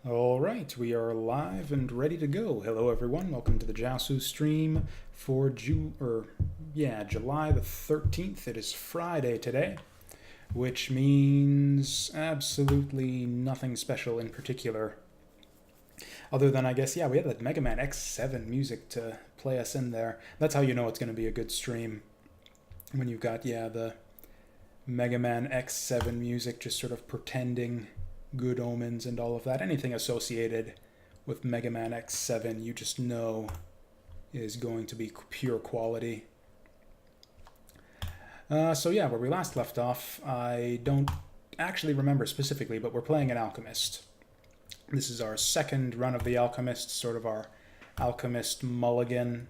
Alright, we are live and ready to go. Hello everyone, welcome to the Jasu stream for July the 13th. It is Friday today, which means absolutely nothing special in particular. Other than, I guess, we have that Mega Man X7 music to play us in there. That's how you know it's going to be a good stream. When you've got, the Mega Man X7 music just sort of pretending good omens and all of that. Anything associated with Mega Man X7 you just know is going to be pure quality. Where we last left off, I don't actually remember specifically, but we're playing an Alchemist. This is our second run of the Alchemist, sort of our Alchemist mulligan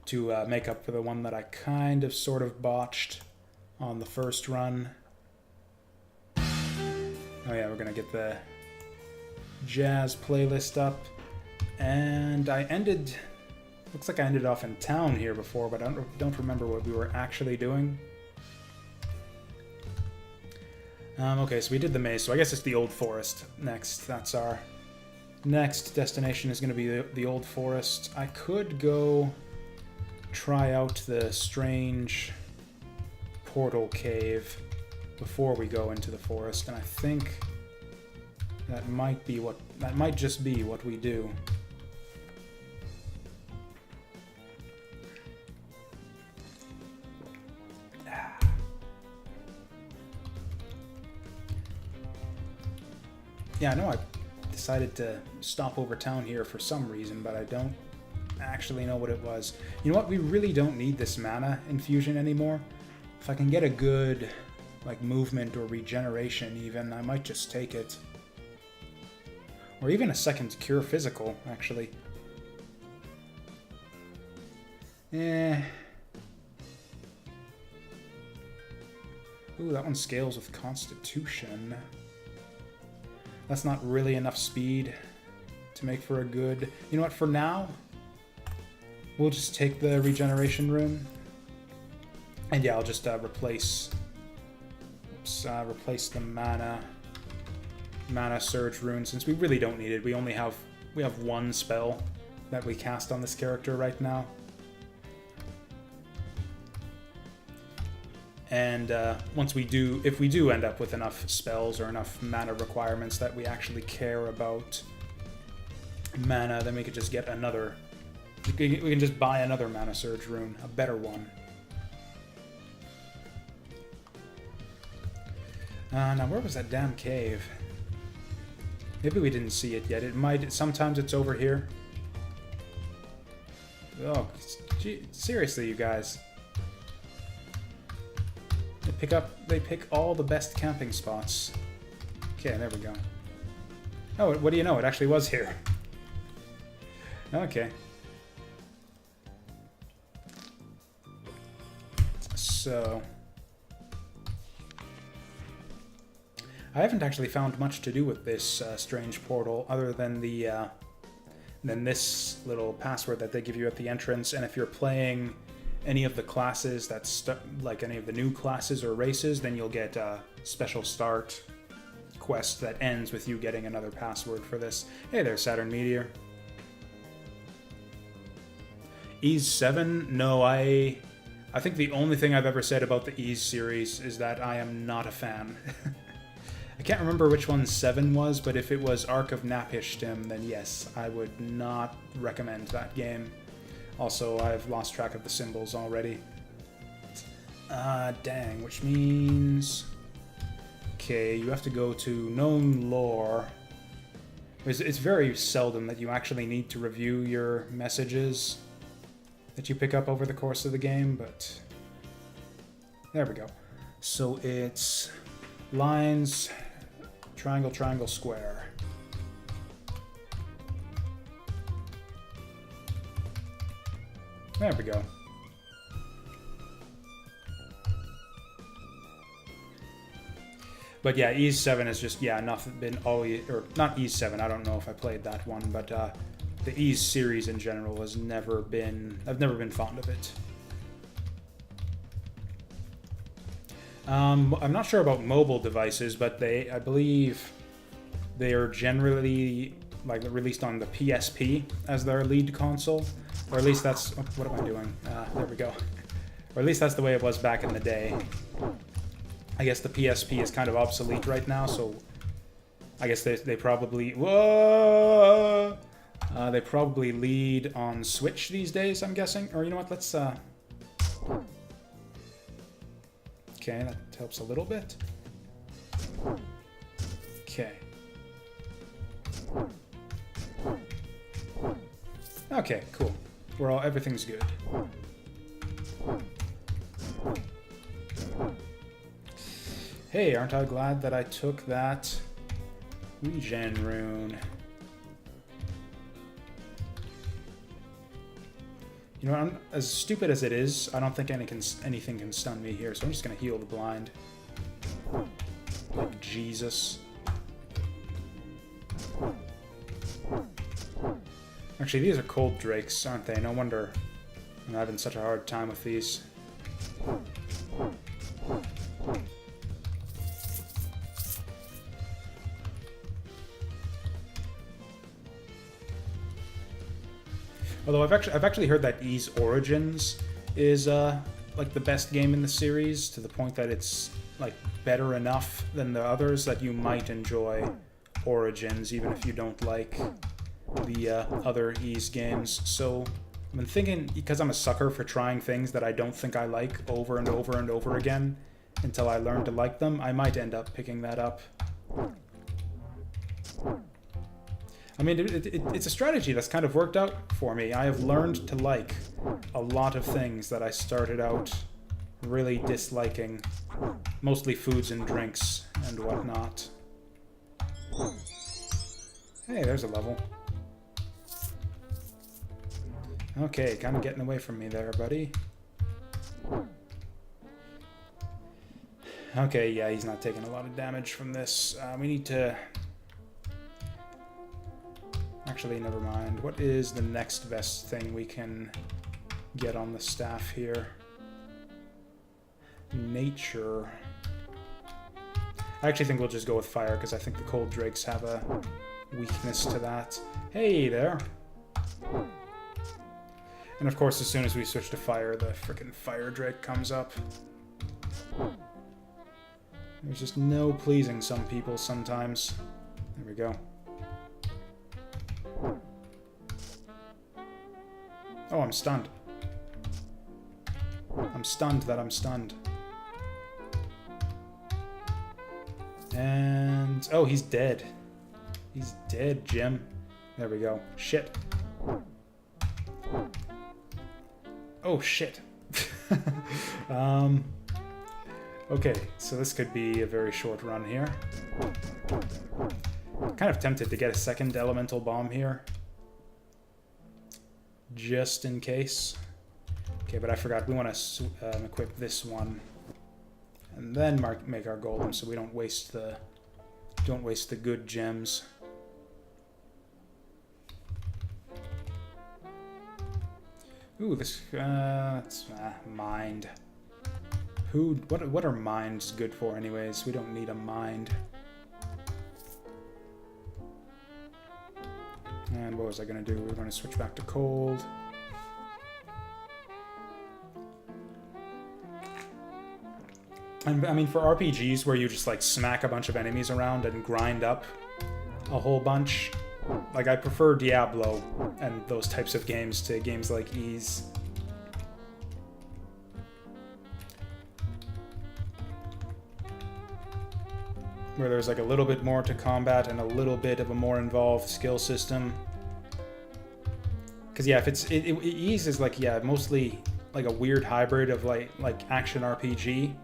to make up for the one that I kind of sort of botched on the first run. Oh yeah, we're gonna get the jazz playlist up, and looks like I ended off in town here before, but I don't remember what we were actually doing. Okay, so we did the maze, so I guess it's the Old Forest next. That's our next destination, is gonna be the Old Forest. I could go try out the strange portal cave before we go into the forest, and I think that might just be what we do. Yeah, I know I decided to stop over town here for some reason, but I don't actually know what it was. You know what? We really don't need this mana infusion anymore. If I can get a good movement or regeneration even, I might just take it. Or even a second cure physical, actually. Ooh, that one scales with Constitution. That's not really enough speed to make for a good... You know what, for now, we'll just take the regeneration rune. And yeah, I'll just replace the mana surge rune, since we really don't need it. We have one spell that we cast on this character right now. And if we do end up with enough spells or enough mana requirements that we actually care about mana, then we could just get another. We can just buy another mana surge rune, a better one. Now where was that damn cave? Maybe we didn't see it yet. Sometimes it's over here. Oh, gee, seriously, you guys. They pick all the best camping spots. Okay, there we go. Oh, what do you know? It actually was here. Okay. So... I haven't actually found much to do with this strange portal, other than this little password that they give you at the entrance. And if you're playing any of the classes any of the new classes or races, then you'll get a special start quest that ends with you getting another password for this. Hey there, Saturn Meteor. Ys 7? No, I think the only thing I've ever said about the Ys series is that I am not a fan. I can't remember which one 7 was, but if it was Ark of Napishtim, then yes, I would not recommend that game. Also, I've lost track of the symbols already. Dang, which means... Okay, you have to go to known lore. It's very seldom that you actually need to review your messages that you pick up over the course of the game, but... There we go. So it's... lines... triangle, triangle, square. There we go. But yeah, Ys 7 is just, nothing been always, or not Ys 7, I don't know if I played that one, but the Ys series in general I've never been fond of it. I'm not sure about mobile devices, but I believe they are generally like released on the PSP as their lead console, or at least that's what am I doing? There we go. Or at least that's the way it was back in the day. I guess the PSP is kind of obsolete right now, so I guess they probably whoa. They probably lead on Switch these days, I'm guessing. Or you know what? Let's okay, that helps a little bit. Okay. Okay, cool. Everything's good. Hey, aren't I glad that I took that regen rune? You know, as stupid as it is, I don't think anything can stun me here, so I'm just gonna heal the blind. Like Jesus. Actually, these are cold drakes, aren't they? No wonder I'm having such a hard time with these. Although I've actually heard that Ys Origins is like the best game in the series, to the point that it's like better enough than the others that you might enjoy Origins even if you don't like the other Ys games. So I've been thinking, because I'm a sucker for trying things that I don't think I like over and over and over again until I learn to like them, I might end up picking that up. I mean, it's a strategy that's kind of worked out for me. I have learned to like a lot of things that I started out really disliking. Mostly foods and drinks and whatnot. Hey, there's a level. Okay, kind of getting away from me there, buddy. Okay, yeah, he's not taking a lot of damage from this. We need to... Actually, never mind. What is the next best thing we can get on the staff here? Nature. I actually think we'll just go with fire, because I think the cold drakes have a weakness to that. Hey there! And of course, as soon as we switch to fire, the frickin' fire drake comes up. There's just no pleasing some people sometimes. There we go. Oh, I'm stunned. I'm stunned that I'm stunned. And... oh, he's dead. He's dead, Jim. There we go. Shit. Oh, shit. Okay, so this could be a very short run here. Kind of tempted to get a second elemental bomb here. Just in case. Okay, but I forgot. We want to equip this one. And then make our golem so we don't waste the good gems. Ooh, this mind. What are minds good for anyways? We don't need a mind. And what was I going to do? We're going to switch back to cold. And I mean, for RPGs where you just like smack a bunch of enemies around and grind up a whole bunch, like I prefer Diablo and those types of games to games like Ys. Where there's like a little bit more to combat and a little bit of a more involved skill system. Because yeah, if Ys is like, yeah, mostly like a weird hybrid of like action RPG.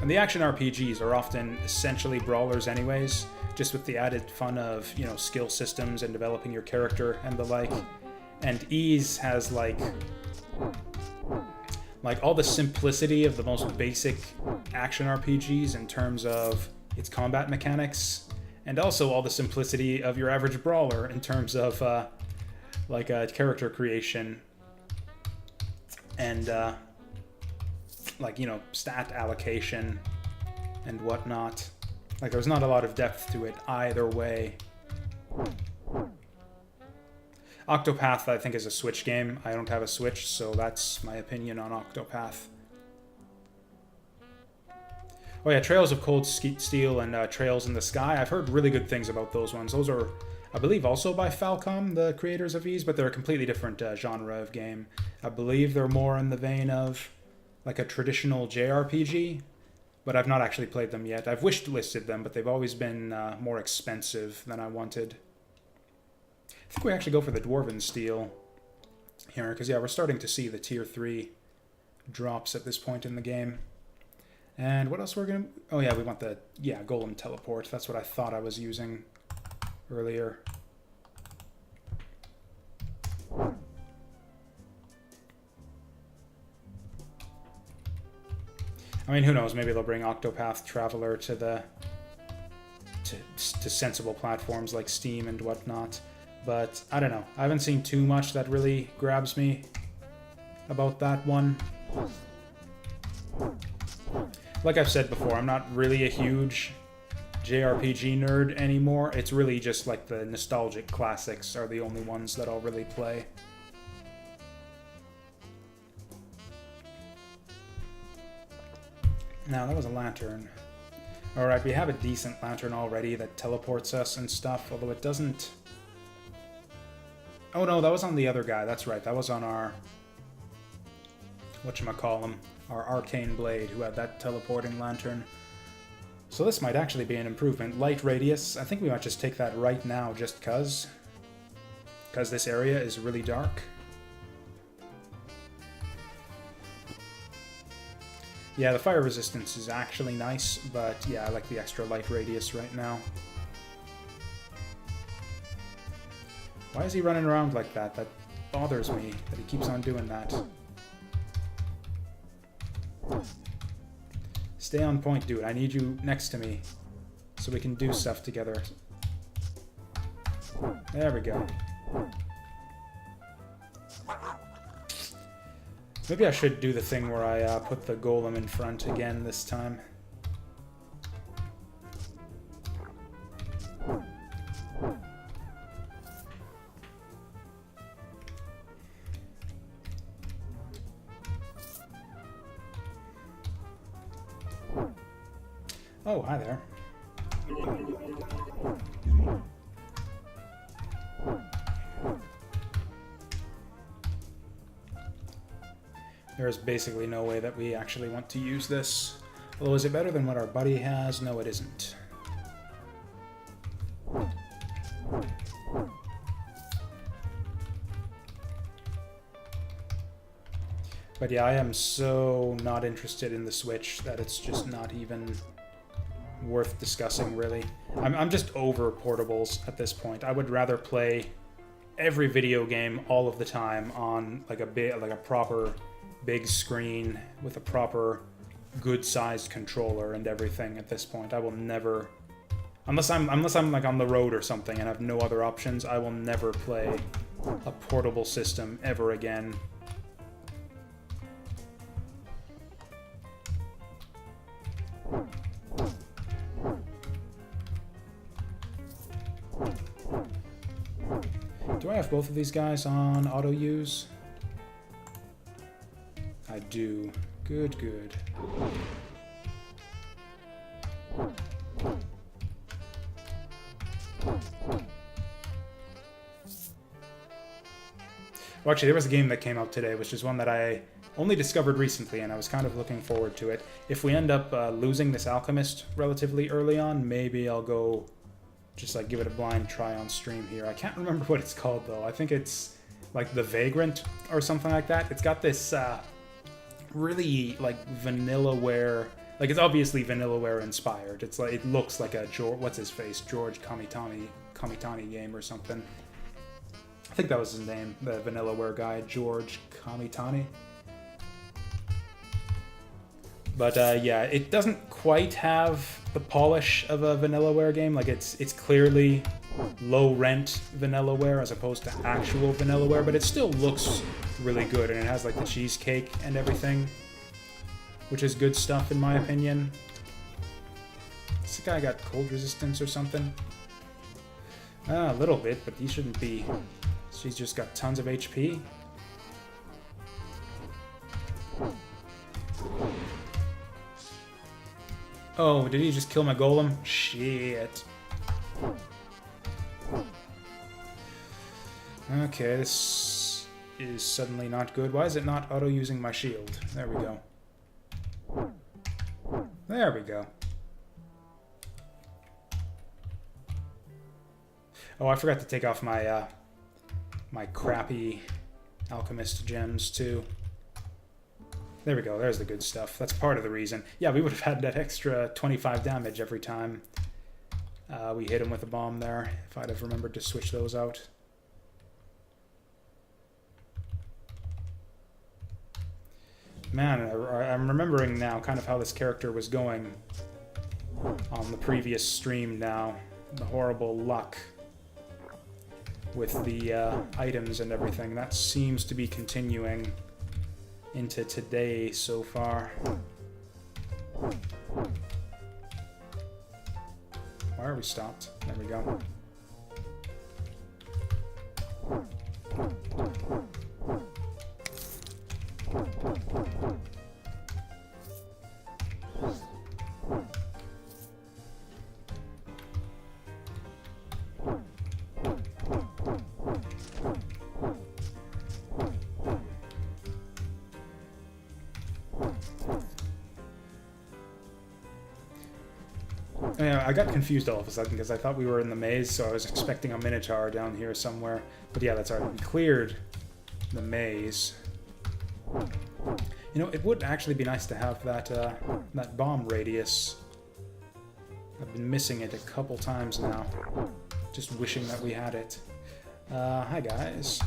And the action RPGs are often essentially brawlers anyways, just with the added fun of, you know, skill systems and developing your character and the like. And Ys has like all the simplicity of the most basic action RPGs in terms of its combat mechanics, and also all the simplicity of your average brawler in terms of like character creation and like, you know, stat allocation and whatnot. Like, there's not a lot of depth to it either way. Octopath, I think, is a Switch game. I don't have a Switch, so that's my opinion on Octopath. Oh yeah, Trails of Cold Steel and Trails in the Sky. I've heard really good things about those ones. Those are, I believe, also by Falcom, the creators of these, but they're a completely different genre of game. I believe they're more in the vein of like a traditional JRPG, but I've not actually played them yet. I've wish-listed them, but they've always been more expensive than I wanted. I think we actually go for the Dwarven Steel here, because yeah, we're starting to see the tier 3 drops at this point in the game. And what else we're going to... Oh yeah, we want the Golem Teleport. That's what I thought I was using earlier. I mean, who knows? Maybe they'll bring Octopath Traveler to sensible platforms like Steam and whatnot. But I don't know. I haven't seen too much that really grabs me about that one. Like I've said before, I'm not really a huge JRPG nerd anymore. It's really just like the nostalgic classics are the only ones that I'll really play. Now, that was a lantern. Alright, we have a decent lantern already that teleports us and stuff, although it doesn't... Oh no, that was on the other guy, that's right. That was on our... whatchamacallem? Our Arcane Blade, who had that teleporting lantern. So this might actually be an improvement. Light Radius, I think we might just take that right now, just because this area is really dark. Yeah, the fire resistance is actually nice, but yeah, I like the extra light radius right now. Why is he running around like that? That bothers me, that he keeps on doing that. Stay on point, dude. I need you next to me so we can do stuff together. There we go. Maybe I should do the thing where I put the golem in front again this time. Oh, hi there. There's basically no way that we actually want to use this. Although, is it better than what our buddy has? No, it isn't. But yeah, I am so not interested in the Switch that it's just not even worth discussing, really. I'm just over portables at this point. I would rather play every video game all of the time on like a proper big screen with a proper good-sized controller and everything at this point. I will never, unless I'm like on the road or something and have no other options, I will never play a portable system ever again. Do I have both of these guys on auto use? I do. Good, good. Well, actually, there was a game that came out today, which is one that I only discovered recently, and I was kind of looking forward to it. If we end up losing this Alchemist relatively early on, maybe I'll go just like give it a blind try on stream here. I can't remember what it's called, though. I think it's like The Vagrant or something like that. It's got this really like Vanillaware, like it's obviously Vanillaware inspired. It's like, it looks like a what's his face, George Kamitani game or something. I think that was his name, the Vanillaware guy, George Kamitani. But yeah, it doesn't quite have the polish of a Vanillaware game. Like it's clearly low rent Vanillaware as opposed to actual Vanillaware, but it still looks really good, and it has like the cheesecake and everything, which is good stuff in my opinion. This guy got cold resistance or something. A little bit, but he shouldn't be. She's just got tons of HP. Oh, did he just kill my golem? Shit. Okay, this is suddenly not good. Why is it not auto-using my shield? There we go. There we go. Oh, I forgot to take off my my crappy alchemist gems too. There we go. There's the good stuff. That's part of the reason. Yeah, we would have had that extra 25 damage every time we hit him with a bomb there, if I'd have remembered to switch those out. Man, I'm remembering now kind of how this character was going on the previous stream now. The horrible luck with the items and everything. That seems to be continuing into today so far. Why are we stopped? There we go. Yeah, I got confused all of a sudden because I thought we were in the maze, so I was expecting a Minotaur down here somewhere. But yeah, that's alright. We cleared the maze. You know, it would actually be nice to have that that bomb radius. I've been missing it a couple times now. Just wishing that we had it. Hi guys.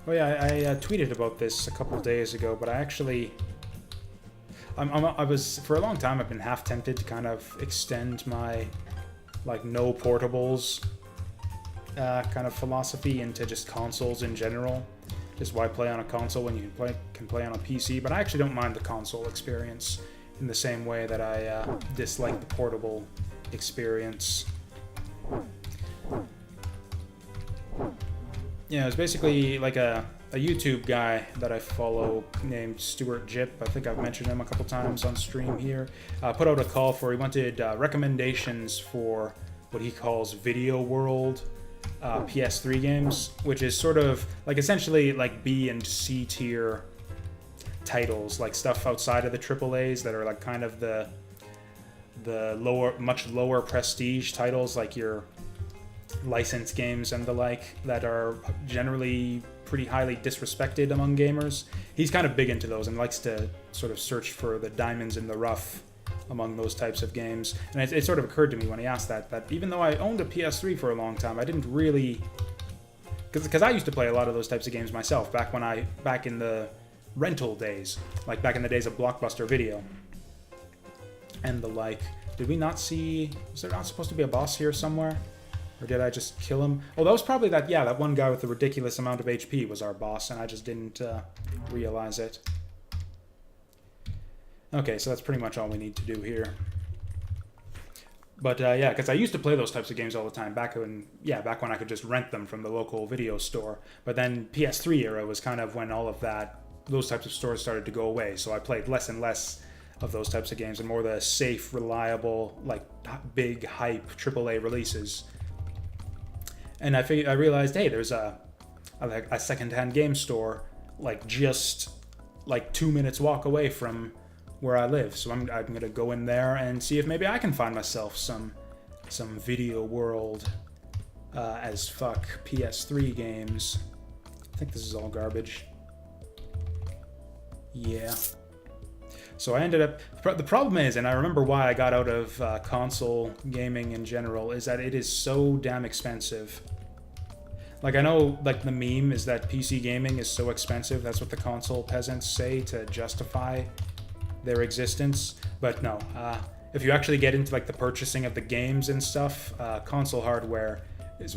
Oh yeah, I tweeted about this a couple days ago, but I actually... I was, for a long time, I've been half tempted to kind of extend my, like, no portables kind of philosophy into just consoles in general. Just why play on a console when you can play on a PC, but I actually don't mind the console experience in the same way that I dislike the portable experience. Yeah, it's basically like a YouTube guy that I follow named Stuart Jip. I think I've mentioned him a couple times on stream here. Put out a call for, he wanted recommendations for what he calls Video World PS3 games, which is sort of like essentially like B and C tier titles, like stuff outside of the AAAs that are like kind of the much lower prestige titles, like your licensed games and the like, that are generally pretty highly disrespected among gamers. He's kind of big into those and likes to sort of search for the diamonds in the rough among those types of games. And it sort of occurred to me when he asked that even though I owned a PS3 for a long time, I didn't really... Because I used to play a lot of those types of games myself back in the rental days, like back in the days of Blockbuster Video and the like. Did we not see... Was there not supposed to be a boss here somewhere? Or did I just kill him? Oh, that was probably that, yeah, that one guy with the ridiculous amount of HP was our boss, and I just didn't realize it. Okay, so that's pretty much all we need to do here. But yeah, because I used to play those types of games all the time, back when I could just rent them from the local video store. But then PS3 era was kind of when all of those types of stores started to go away, so I played less and less of those types of games, and more the safe, reliable, like, big, hype AAA releases. And I realized, hey, there's a secondhand game store, like, just, like, 2 minutes walk away from where I live. So I'm going to go in there and see if maybe I can find myself some Video World as fuck PS3 games I think this is all garbage. Yeah. So I ended up... The problem is, and I remember why I got out of console gaming in general, is that it is so damn expensive. Like, I know, like, the meme is that PC gaming is so expensive. That's what the console peasants say to justify their existence. But no, if you actually get into, like, the purchasing of the games and stuff, console hardware is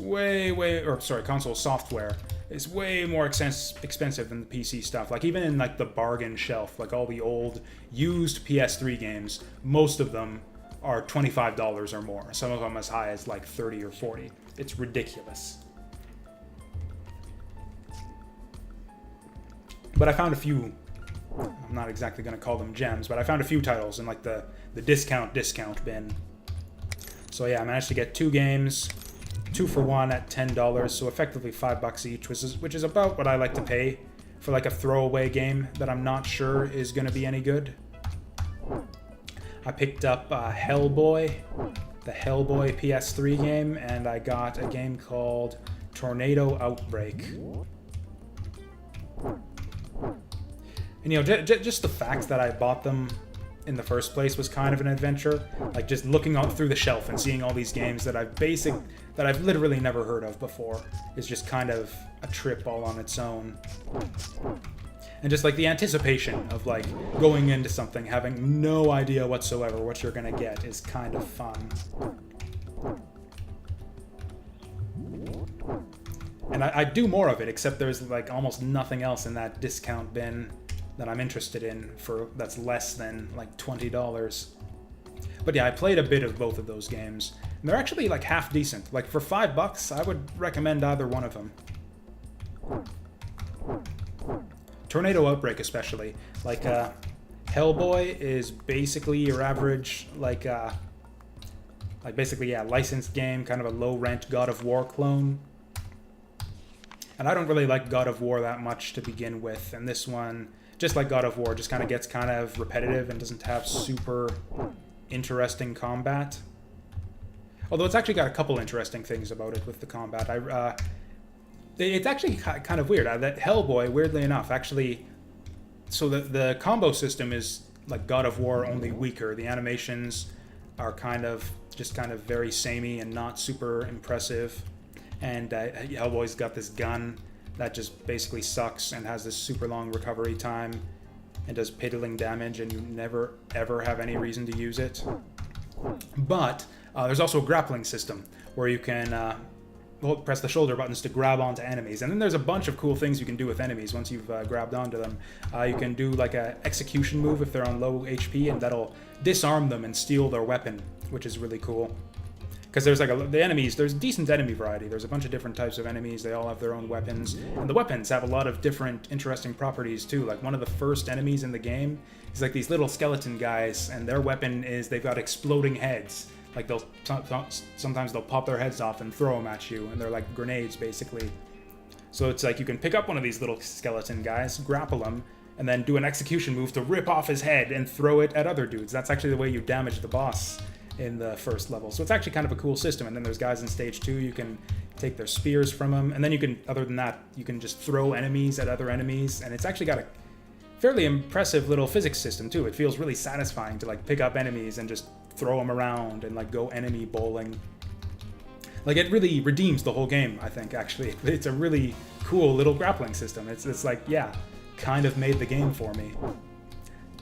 console software is way more expensive than the PC stuff. Like, even in, like, the bargain shelf, like, all the old used PS3 games, most of them are $25 or more. Some of them as high as, like, 30 or 40. It's ridiculous. But I found a few, I'm not exactly going to call them gems, but I found a few titles in, like, the discount bin. So yeah, I managed to get 2 games, 2 for 1 at $10, so effectively $5 each, which is about what I like to pay for, like, a throwaway game that I'm not sure is going to be any good. I picked up Hellboy, the Hellboy PS3 game, and I got a game called Tornado Outbreak. And, you know, just the fact that I bought them in the first place was kind of an adventure. Like, just looking through the shelf and seeing all these games that I've literally never heard of before is just kind of a trip all on its own. And just, like, the anticipation of, like, going into something, having no idea whatsoever what you're gonna get is kind of fun. And I do more of it, except there's, like, almost nothing else in that discount bin that I'm interested in that's less than, like, $20. But yeah, I played a bit of both of those games, and they're actually, like, half decent. Like, for $5, I would recommend either one of them. Tornado Outbreak especially. Like, Hellboy is basically your average, like basically, yeah, licensed game, kind of a low-rent God of War clone. And I don't really like God of War that much to begin with, and this one, just like God of War, just kind of gets kind of repetitive and doesn't have super interesting combat. Although it's actually got a couple interesting things about it with the combat. It's actually kind of weird. That Hellboy, weirdly enough, actually... So the combo system is like God of War, only weaker. The animations are kind of very samey and not super impressive. And Hellboy's got this gun that just basically sucks and has this super long recovery time and does piddling damage, and you never ever have any reason to use it. But there's also a grappling system where you can press the shoulder buttons to grab onto enemies, and then there's a bunch of cool things you can do with enemies once you've grabbed onto them. You can do like a execution move if they're on low HP, and that'll disarm them and steal their weapon, which is really cool. Because there's the enemies, there's decent enemy variety. There's a bunch of different types of enemies. They all have their own weapons. And the weapons have a lot of different interesting properties too. Like, one of the first enemies in the game is like these little skeleton guys, and their weapon is they've got exploding heads. Like, sometimes they'll pop their heads off and throw them at you, and they're like grenades basically. So it's like you can pick up one of these little skeleton guys, grapple him, and then do an execution move to rip off his head and throw it at other dudes. That's actually the way you damage the boss in the first level. So it's actually kind of a cool system. And then there's guys in stage 2, you can take their spears from them, and then you can, other than that, you can just throw enemies at other enemies, and it's actually got a fairly impressive little physics system too. It feels really satisfying to, like, pick up enemies and just throw them around and, like, go enemy bowling. Like, it really redeems the whole game, I think, actually. It's a really cool little grappling system. It's like, yeah, kind of made the game for me.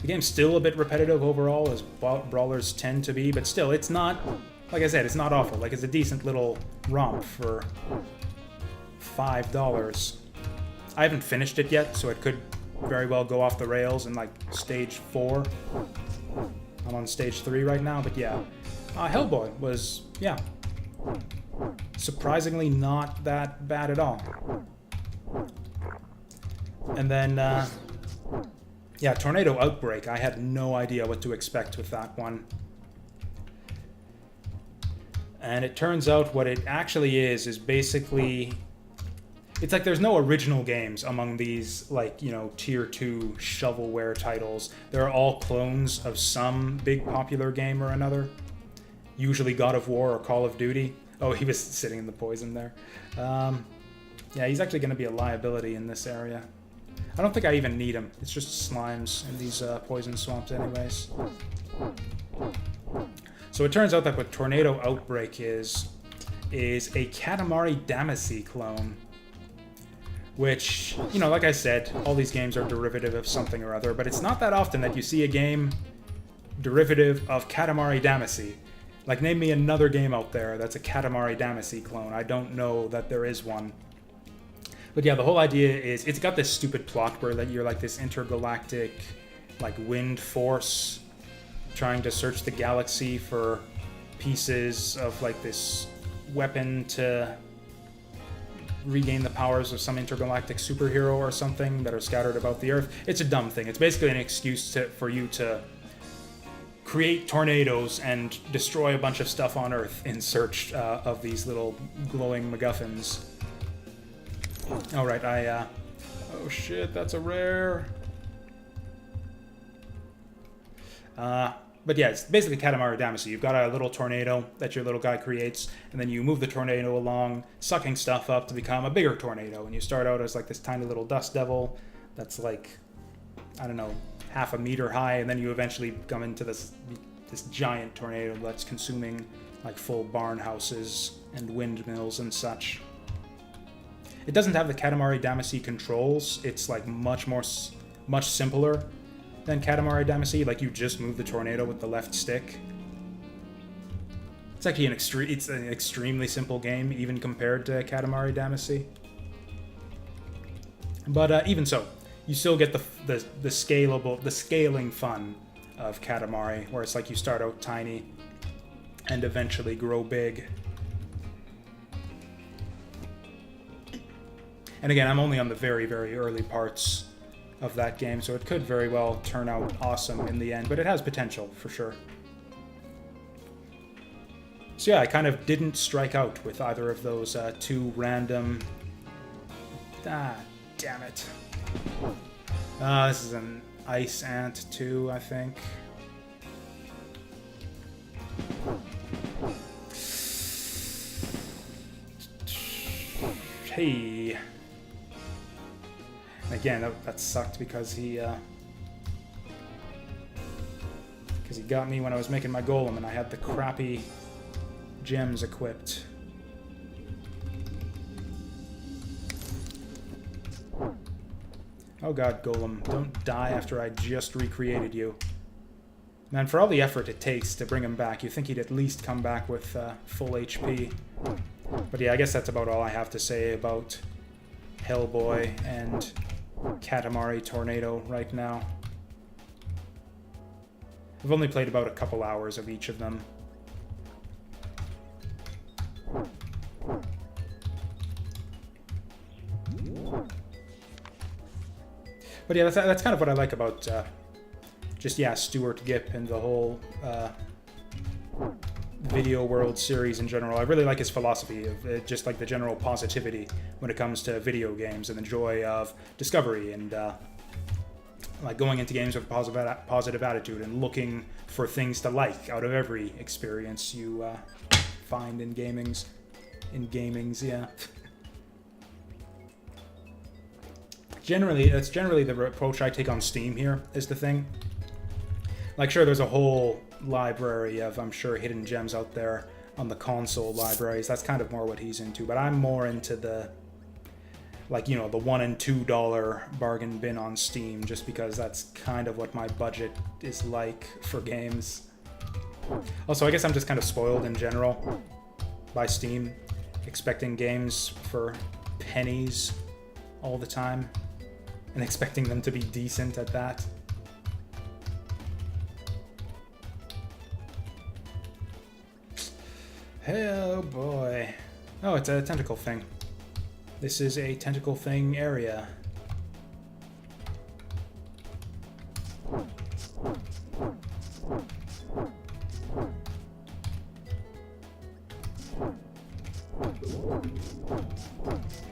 The game's still a bit repetitive overall, as brawlers tend to be, but still, it's not, like I said, it's not awful. Like, it's a decent little romp for $5. I haven't finished it yet, so it could very well go off the rails in, like, stage 4. I'm on stage 3 right now, but yeah. Hellboy was, yeah, surprisingly not that bad at all. And then, yeah, Tornado Outbreak. I had no idea what to expect with that one. And it turns out what it actually is basically... It's like there's no original games among these, like, you know, tier 2 shovelware titles. They're all clones of some big popular game or another. Usually God of War or Call of Duty. Oh, he was sitting in the poison there. Yeah, he's actually going to be a liability in this area. I don't think I even need him. It's just slimes in these poison swamps anyways. So it turns out that what Tornado Outbreak is a Katamari Damacy clone. Which, you know, like I said, all these games are derivative of something or other, but it's not that often that you see a game derivative of Katamari Damacy. Like, name me another game out there that's a Katamari Damacy clone. I don't know that there is one. But yeah, the whole idea is, it's got this stupid plot where that you're like this intergalactic, like, wind force trying to search the galaxy for pieces of, like, this weapon to regain the powers of some intergalactic superhero or something that are scattered about the Earth. It's a dumb thing. It's basically an excuse for you to create tornadoes and destroy a bunch of stuff on Earth in search of these little glowing MacGuffins. Alright, oh shit, that's a rare. But yeah, it's basically Katamari Damacy. You've got a little tornado that your little guy creates, and then you move the tornado along, sucking stuff up to become a bigger tornado. And you start out as like this tiny little dust devil that's like, I don't know, half a meter high, and then you eventually come into this giant tornado that's consuming like full barn houses and windmills and such. It doesn't have the Katamari Damacy controls. It's like much simpler than Katamari Damacy. Like, you just move the tornado with the left stick. It's actually an extremely simple game, even compared to Katamari Damacy. But even so, you still get the scaling fun of Katamari, where it's like you start out tiny and eventually grow big. And again, I'm only on the very, very early parts of that game, so it could very well turn out awesome in the end, but it has potential for sure. So yeah, I kind of didn't strike out with either of those two random... Ah, damn it. This is an Ice Ant too, I think. Hey. Again, that sucked because he got me when I was making my golem and I had the crappy gems equipped. Oh god, golem, don't die after I just recreated you. Man, for all the effort it takes to bring him back, you think he'd at least come back with full HP. But yeah, I guess that's about all I have to say about Hellboy and Katamari Tornado right now. I've only played about a couple hours of each of them. But yeah, that's kind of what I like about Stuart Gipp and the whole Video World series in general. I really like his philosophy of just like the general positivity when it comes to video games and the joy of discovery and like going into games with a positive attitude and looking for things to like out of every experience you find in gamings. Yeah. That's generally the approach I take on Steam here, is the thing. Like, sure, there's a whole library of, I'm sure, hidden gems out there on the console libraries. That's kind of more what he's into, but I'm more into the, like, you know, the $1 and $2 bargain bin on Steam, just because that's kind of what my budget is like for games. Also, I guess I'm just kind of spoiled in general by Steam, expecting games for pennies all the time, and expecting them to be decent at that. Oh boy. Oh, it's a tentacle thing. This is a tentacle thing area.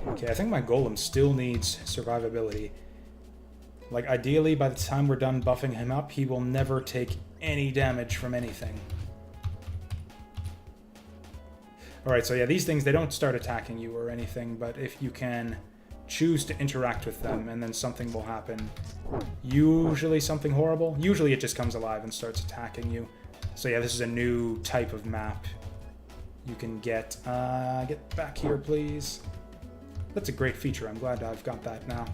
Okay, I think my golem still needs survivability. Like, ideally, by the time we're done buffing him up, he will never take any damage from anything. Alright, so yeah, these things, they don't start attacking you or anything, but if you can choose to interact with them, and then something will happen. Usually something horrible. Usually it just comes alive and starts attacking you. So yeah, this is a new type of map you can get. Get back here, please. That's a great feature. I'm glad I've got that now.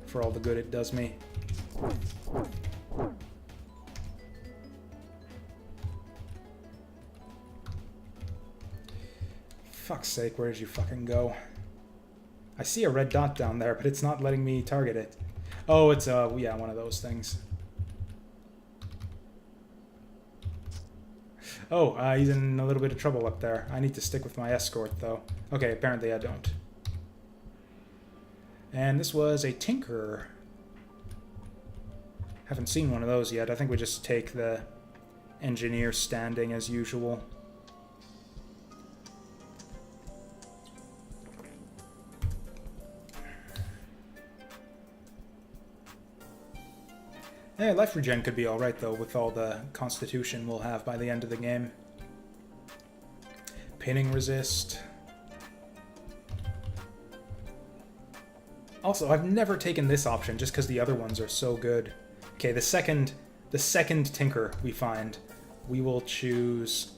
For all the good it does me. Fuck's sake, where did you fucking go? I see a red dot down there, but it's not letting me target it. Oh, it's, yeah, one of those things. Oh, he's in a little bit of trouble up there. I need to stick with my escort, though. Okay, apparently I don't. And this was a Tinker. Haven't seen one of those yet. I think we just take the engineer standing as usual. Yeah, life regen could be alright, though, with all the constitution we'll have by the end of the game. Pinning resist. Also, I've never taken this option just because the other ones are so good. Okay, the second Tinker we find, we will choose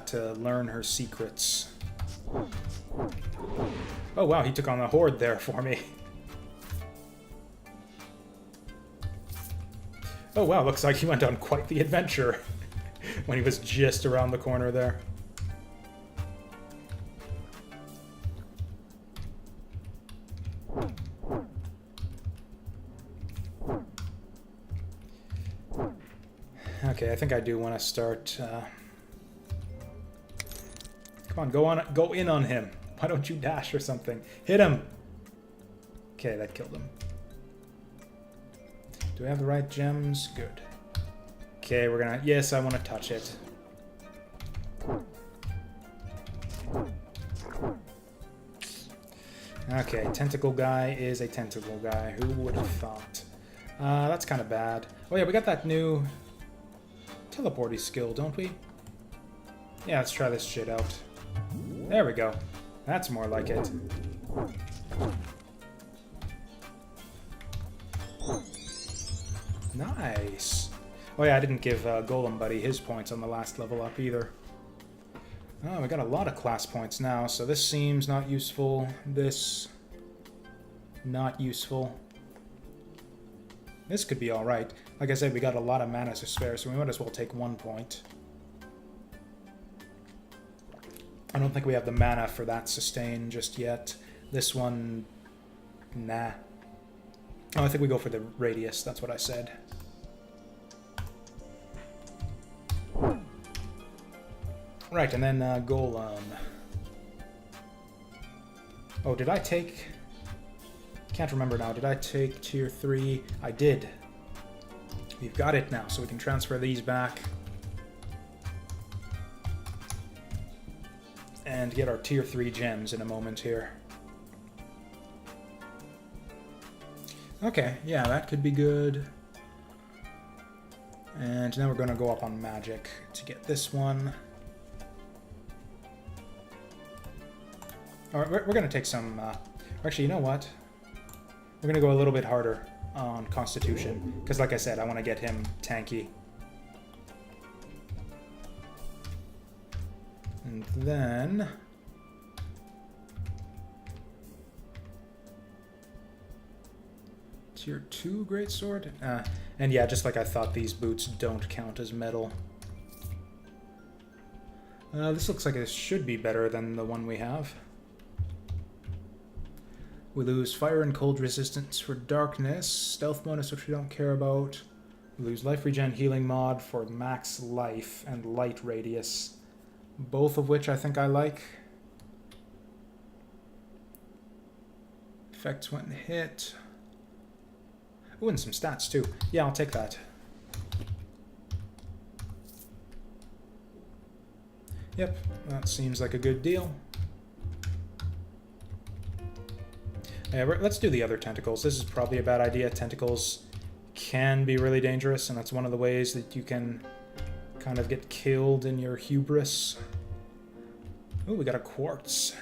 to learn her secrets. Oh wow, he took on a horde there for me. Oh wow, looks like he went on quite the adventure when he was just around the corner there. Okay, I think I do want to start... Come on, go in on him. Why don't you dash or something? Hit him! Okay, that killed him. Do we have the right gems? Good. Okay, we're gonna... Yes, I want to touch it. Okay, tentacle guy is a tentacle guy. Who would have thought? That's kind of bad. Oh yeah, we got that new teleporty skill, don't we? Yeah, let's try this shit out. There we go. That's more like it. Nice. Oh yeah, I didn't give Golem Buddy his points on the last level up either. Oh, we got a lot of class points now, so this seems not useful. This... not useful. This could be alright. Like I said, we got a lot of mana to spare, so we might as well take 1 point. I don't think we have the mana for that sustain just yet. This one... nah. Oh, I think we go for the radius, that's what I said. Right, and then Golem. Oh, did I take... Can't remember now. Did I take tier 3? I did. We've got it now, so we can transfer these back. And get our tier 3 gems in a moment here. Okay, yeah, that could be good. And now we're going to go up on magic to get this one. Alright, we're going to take some... actually, you know what? We're going to go a little bit harder on Constitution. Because like I said, I want to get him tanky. And then... Tier 2 greatsword? And yeah, just like I thought, these boots don't count as metal. This looks like it should be better than the one we have. We lose fire and cold resistance for darkness, stealth bonus which we don't care about. We lose life regen healing mod for max life and light radius. Both of which I think I like. Effects when hit. Ooh, and some stats too. Yeah, I'll take that. Yep, that seems like a good deal. Yeah, let's do the other tentacles. This is probably a bad idea. Tentacles can be really dangerous, and that's one of the ways that you can kind of get killed in your hubris. Ooh, we got a quartz.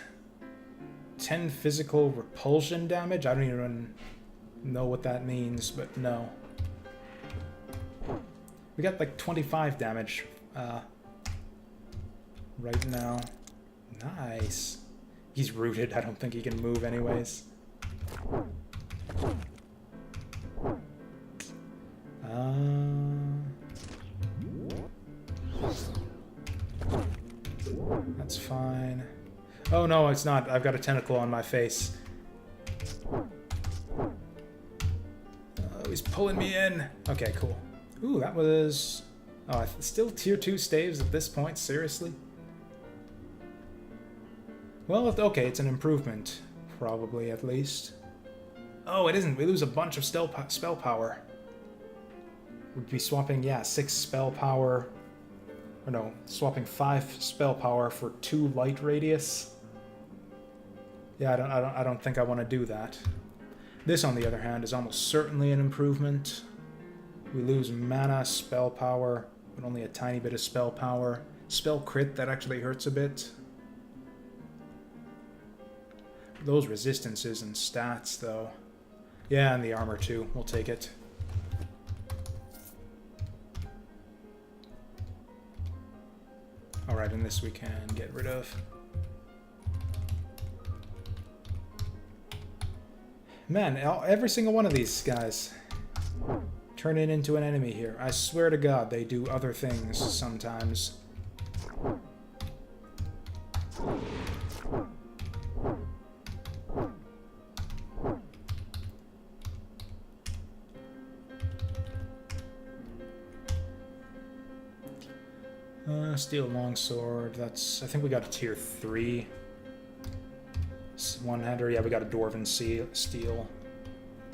10 physical repulsion damage? I don't even know what that means, but no. We got like 25 damage right now. Nice. He's rooted. I don't think he can move anyways. That's fine. Oh no, it's not. I've got a tentacle on my face. Oh, he's pulling me in. Okay, cool. Ooh, that was... Oh, still tier 2 staves at this point? Seriously? Well, okay, it's an improvement. Probably, at least. Oh, it isn't. We lose a bunch of spell power. We'd be swapping, yeah, 6 spell power... Or no, swapping 5 spell power for 2 light radius. Yeah, I don't think I want to do that. This, on the other hand, is almost certainly an improvement. We lose mana, spell power, but only a tiny bit of spell power. Spell crit, that actually hurts a bit. Those resistances and stats, though. Yeah, and the armor, too. We'll take it. Alright, and this we can get rid of. Man, every single one of these guys turn it into an enemy here. I swear to God, they do other things sometimes. Steel longsword, that's... I think we got a tier 3. One-hander, yeah, we got a dwarven steel.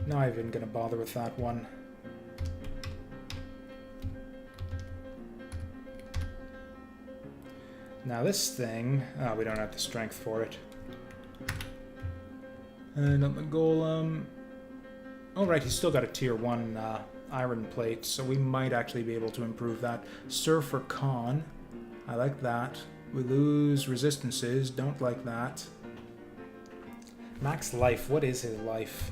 Not even gonna bother with that one. Now this thing... Oh, we don't have the strength for it. And on the golem... Oh, right, he's still got a tier 1 iron plate, so we might actually be able to improve that. Surfer Con. I like that. We lose resistances. Don't like that. Max life. What is his life?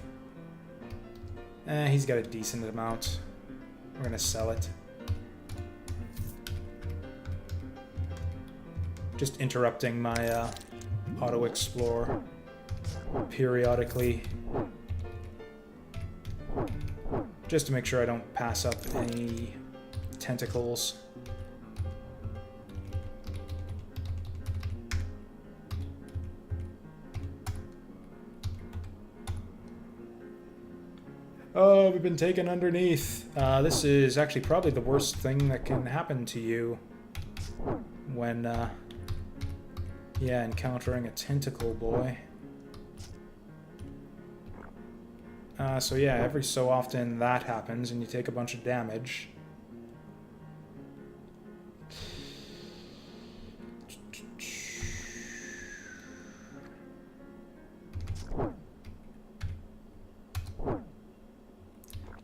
He's got a decent amount. We're gonna sell it. Just interrupting my auto-explore periodically. Just to make sure I don't pass up any tentacles. Oh, we've been taken underneath. This is actually probably the worst thing that can happen to you when, yeah, encountering a tentacle boy. So yeah, every so often that happens and you take a bunch of damage.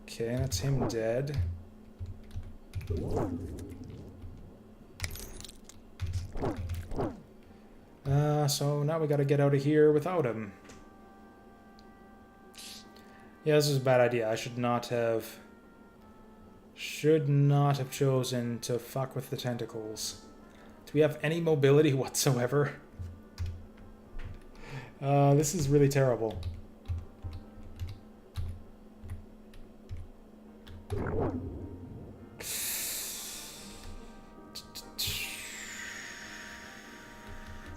Okay, that's him dead. So now we gotta get out of here without him. Yeah, this is a bad idea. I should not have chosen to fuck with the tentacles. Do we have any mobility whatsoever? This is really terrible.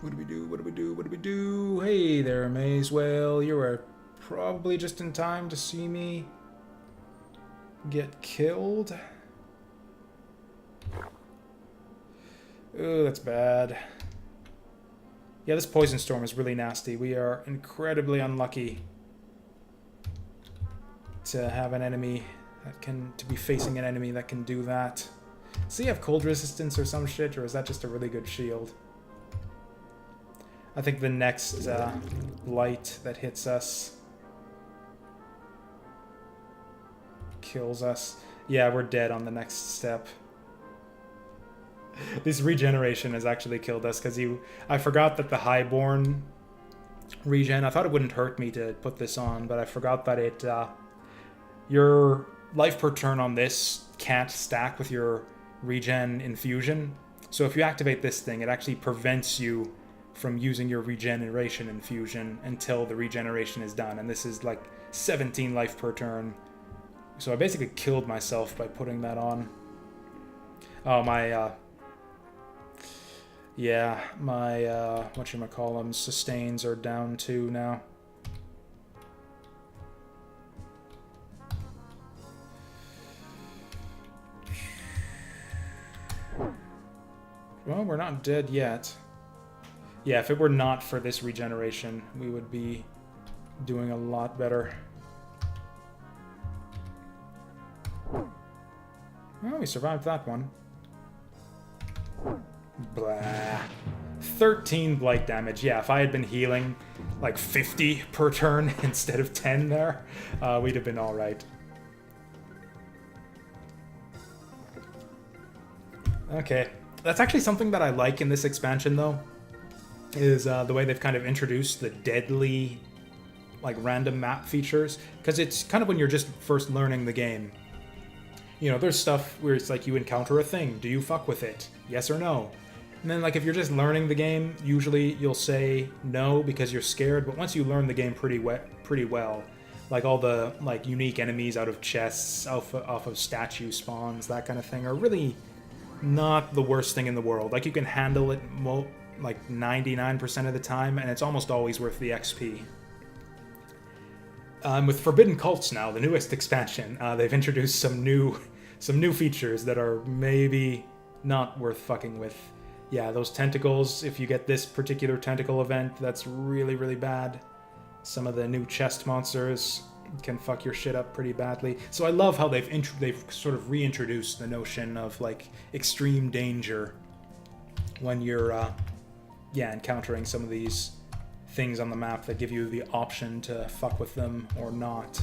What do we do? What do we do? What do we do? Hey there, Maj'Eyal. You were probably just in time to see me get killed. Oh, that's bad. Yeah, this poison storm is really nasty. We are incredibly unlucky to have an enemy to be facing an enemy that can do that. Does he have cold resistance or some shit, or is that just a really good shield? I think the next light that hits us kills us. Yeah, we're dead on the next step. This regeneration has actually killed us because I forgot that the Highborn regen. I thought it wouldn't hurt me to put this on, but I forgot that your life per turn on this can't stack with your regen infusion. So if you activate this thing, it actually prevents you from using your regeneration infusion until the regeneration is done. And this is like 17 life per turn. So I basically killed myself by putting that on. Oh, my whatchamacallem, sustains are down 2 now. Well, we're not dead yet. Yeah, if it were not for this regeneration, we would be doing a lot better. Well, we survived that one. Blah. 13 blight damage. Yeah, if I had been healing like 50 per turn instead of 10 there, we'd have been alright. Okay. That's actually something that I like in this expansion, though, is the way they've kind of introduced the deadly, like, random map features. Because it's kind of when you're just first learning the game. You know, there's stuff where it's like you encounter a thing. Do you fuck with it? Yes or no? And then, like, if you're just learning the game, usually you'll say no because you're scared. But once you learn the game pretty well, like all the, like, unique enemies out of chests, off of statue spawns, that kind of thing, are really not the worst thing in the world. Like, you can handle it like 99% of the time, and it's almost always worth the XP. With Forbidden Cults now, the newest expansion, they've introduced some new features that are maybe not worth fucking with. Yeah, those tentacles, if you get this particular tentacle event, that's really, really bad. Some of the new chest monsters can fuck your shit up pretty badly. So I love how they've sort of reintroduced the notion of, like, extreme danger when you're encountering some of these things on the map that give you the option to fuck with them or not.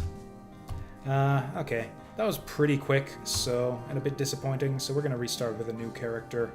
Okay, that was pretty quick, and a bit disappointing, so we're gonna restart with a new character.